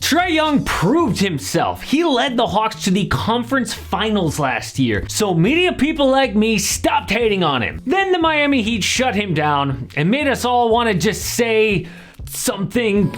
Trae Young proved himself. He led the Hawks to the conference finals last year, so media people like me stopped hating on him. Then the Miami Heat shut him down and made us all want to just say something.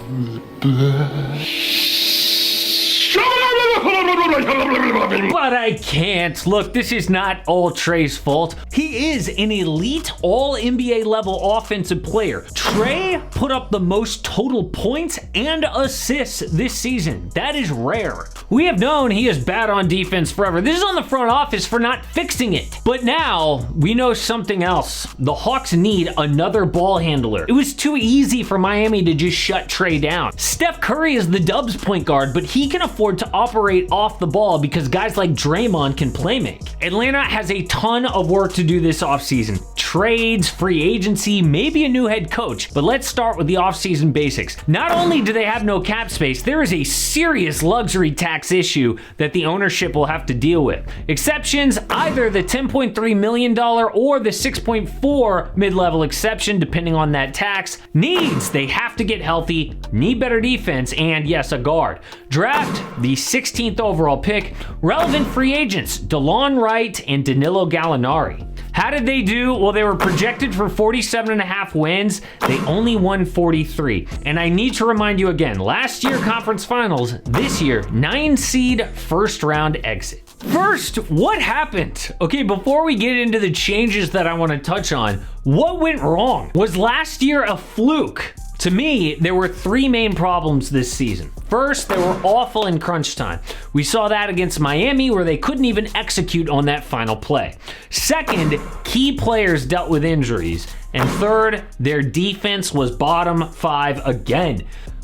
But I can't. Look, this is not all Trae's fault. He is an elite all-NBA level offensive player. Trae put up the most total points and assists this season. That is rare. We have known he is bad on defense forever. This is on the front office for not fixing it. But now we know something else. The Hawks need another ball handler. It was too easy for Miami to just shut Trae down. Steph Curry is the Dubs point guard, but he can afford to operate off the ball because guys like Draymond can play make. Atlanta has a ton of work to do this offseason. Trades, free agency, maybe a new head coach. But let's start with the offseason basics. Not only do they have no cap space, there is a serious luxury tax issue that the ownership will have to deal with. Exceptions, either the $10.3 million or the $6.4 mid-level exception, depending on that tax. Needs, they have to get healthy, need better defense, and yes, a guard. Draft, the 16th overall pick. Relevant free agents, DeLon Wright and Danilo Gallinari. How did they do? Well, they were projected for 47.5 wins. They only won 43. And I need to remind you again, last year conference finals, this year 9 seed first round exit. First, what happened? Okay, before we get into the changes that I want to touch on, what went wrong? Was last year a fluke? To me, there were 3 main problems this season. First, they were awful in crunch time. We saw that against Miami, where they couldn't even execute on that final play. Second, key players dealt with injuries. And third, their defense was bottom 5 again.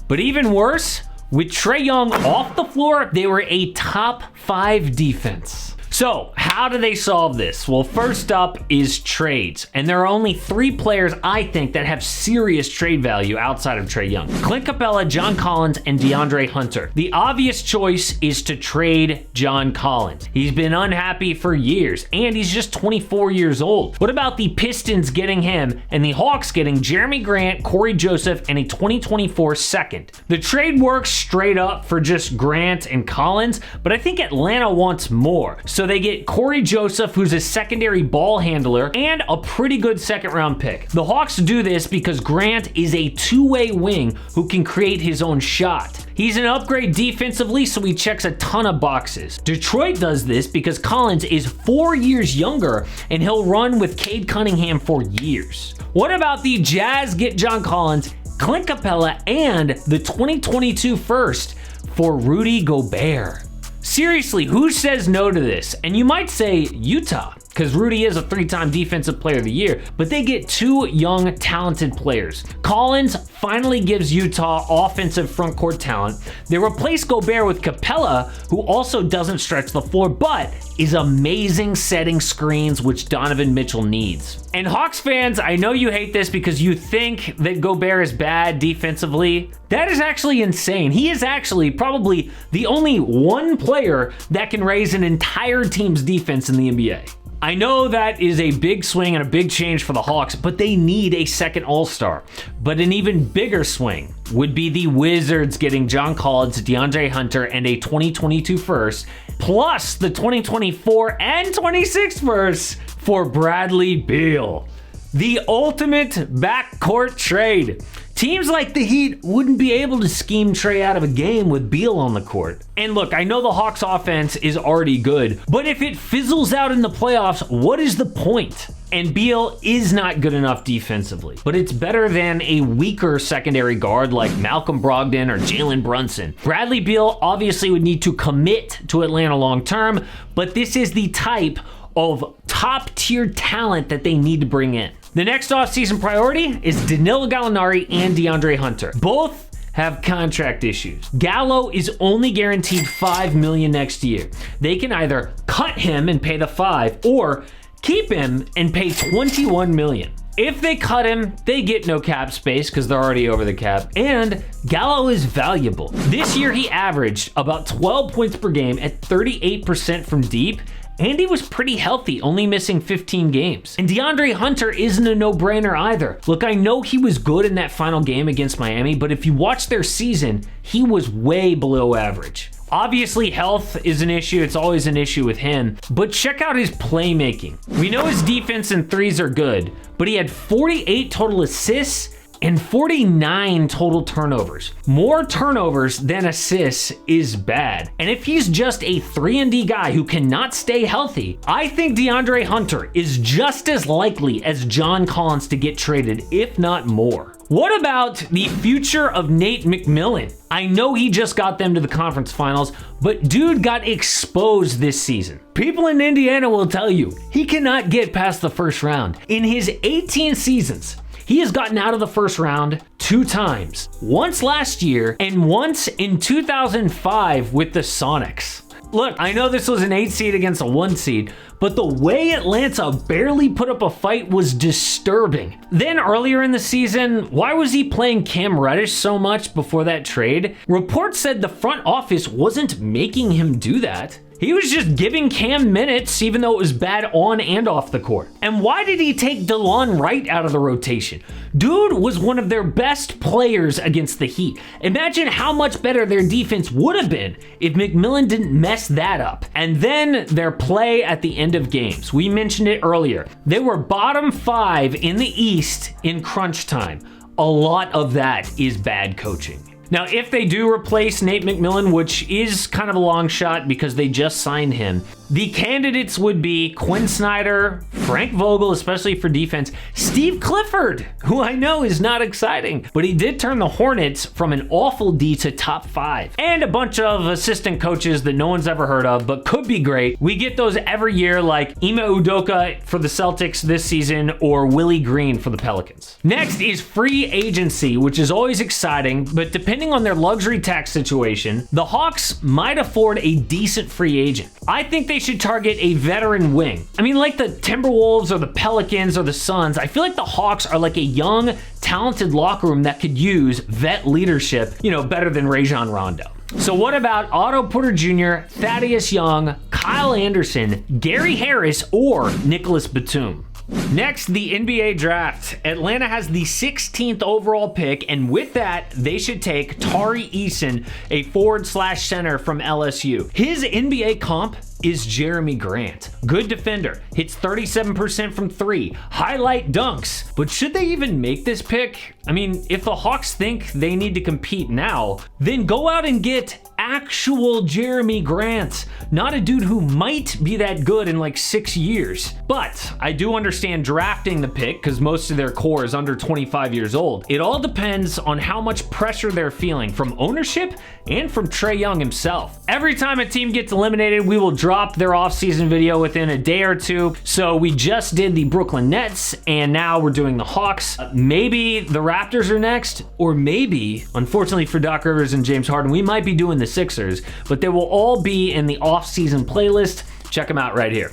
But even worse, with Trae Young off the floor, they were a top 5 defense. So, how do they solve this? Well, first up is trades. And there are only 3 players, I think, that have serious trade value outside of Trae Young. Clint Capella, John Collins, and DeAndre Hunter. The obvious choice is to trade John Collins. He's been unhappy for years, and he's just 24 years old. What about the Pistons getting him, and the Hawks getting Jeremy Grant, Corey Joseph, and a 2024 second? The trade works straight up for just Grant and Collins, but I think Atlanta wants more. So they get Corey Joseph, who's a secondary ball handler, and a pretty good second round pick. The Hawks do this because Grant is a two-way wing who can create his own shot. He's an upgrade defensively, so he checks a ton of boxes. Detroit does this because Collins is 4 years younger, and he'll run with Cade Cunningham for years. What about the Jazz get John Collins, Clint Capella, and the 2022 first for Rudy Gobert? Seriously, who says no to this? And you might say Utah, because Rudy is a 3-time Defensive Player of the Year, but they get 2 young, talented players. Collins finally gives Utah offensive front court talent. They replace Gobert with Capella, who also doesn't stretch the floor, but is amazing setting screens, which Donovan Mitchell needs. And Hawks fans, I know you hate this because you think that Gobert is bad defensively. That is actually insane. He is actually probably the only one player that can raise an entire team's defense in the NBA. I know that is a big swing and a big change for the Hawks, but they need a second All-Star. But an even bigger swing would be the Wizards getting John Collins, DeAndre Hunter, and a 2022 first, plus the 2024 and 26 first for Bradley Beal. The ultimate backcourt trade. Teams like the Heat wouldn't be able to scheme Trae out of a game with Beal on the court. And look, I know the Hawks offense is already good, but if it fizzles out in the playoffs, what is the point? And Beal is not good enough defensively, but it's better than a weaker secondary guard like Malcolm Brogdon or Jalen Brunson. Bradley Beal obviously would need to commit to Atlanta long term, but this is the type of top-tier talent that they need to bring in. The next offseason priority is Danilo Gallinari and DeAndre Hunter. Both have contract issues. Gallo is only guaranteed $5 million next year. They can either cut him and pay the $5 or keep him and pay $21 million. If they cut him, they get no cap space because they're already over the cap, and Gallo is valuable. This year he averaged about 12 points per game at 38% from deep And he was pretty healthy, only missing 15 games. And DeAndre Hunter isn't a no-brainer either. Look, I know he was good in that final game against Miami, but if you watch their season, he was way below average. Obviously, health is an issue. It's always an issue with him. But check out his playmaking. We know his defense and threes are good, but he had 48 total assists and 49 total turnovers. More turnovers than assists is bad. And if he's just a 3-and-D guy who cannot stay healthy, I think DeAndre Hunter is just as likely as John Collins to get traded, if not more. What about the future of Nate McMillan? I know he just got them to the conference finals, but dude got exposed this season. People in Indiana will tell you, he cannot get past the first round. In his 18 seasons, he has gotten out of the first round 2 times. Once last year and once in 2005 with the Sonics. Look, I know this was an 8 seed against a 1 seed, but the way Atlanta barely put up a fight was disturbing. Then earlier in the season, why was he playing Cam Reddish so much before that trade? Reports said the front office wasn't making him do that. He was just giving Cam minutes, even though it was bad on and off the court. And why did he take DeLon Wright out of the rotation? Dude was one of their best players against the Heat. Imagine how much better their defense would have been if McMillan didn't mess that up. And then their play at the end of games. We mentioned it earlier. They were bottom 5 in the East in crunch time. A lot of that is bad coaching. Now, if they do replace Nate McMillan, which is kind of a long shot because they just signed him, the candidates would be Quinn Snyder, Frank Vogel, especially for defense, Steve Clifford, who I know is not exciting, but he did turn the Hornets from an awful D to top 5, and a bunch of assistant coaches that no one's ever heard of, but could be great. We get those every year, like Ime Udoka for the Celtics this season, or Willie Green for the Pelicans. Next is free agency, which is always exciting, but depending on their luxury tax situation, the Hawks might afford a decent free agent. I think they should target a veteran wing. I mean, like the Timberwolves or the Pelicans or the Suns, I feel like the Hawks are like a young, talented locker room that could use vet leadership, better than Rajon Rondo. So what about Otto Porter Jr., Thaddeus Young, Kyle Anderson, Gary Harris, or Nicholas Batum? Next, the NBA draft. Atlanta has the 16th overall pick, and with that, they should take Tari Eason, a forward/center from LSU. His NBA comp is Jeremy Grant. Good defender, hits 37% from 3, highlight dunks. But should they even make this pick? I mean, if the Hawks think they need to compete now, then go out and get actual Jeremy Grant, not a dude who might be that good in like 6 years. But I do understand drafting the pick because most of their core is under 25 years old. It all depends on how much pressure they're feeling from ownership and from Trae Young himself. Every time a team gets eliminated, we will drop their offseason video within a day or two. So we just did the Brooklyn Nets, and now we're doing the Hawks. Maybe the Raptors are next, or maybe, unfortunately for Doc Rivers and James Harden, we might be doing the Sixers, but they will all be in the off-season playlist. Check them out right here.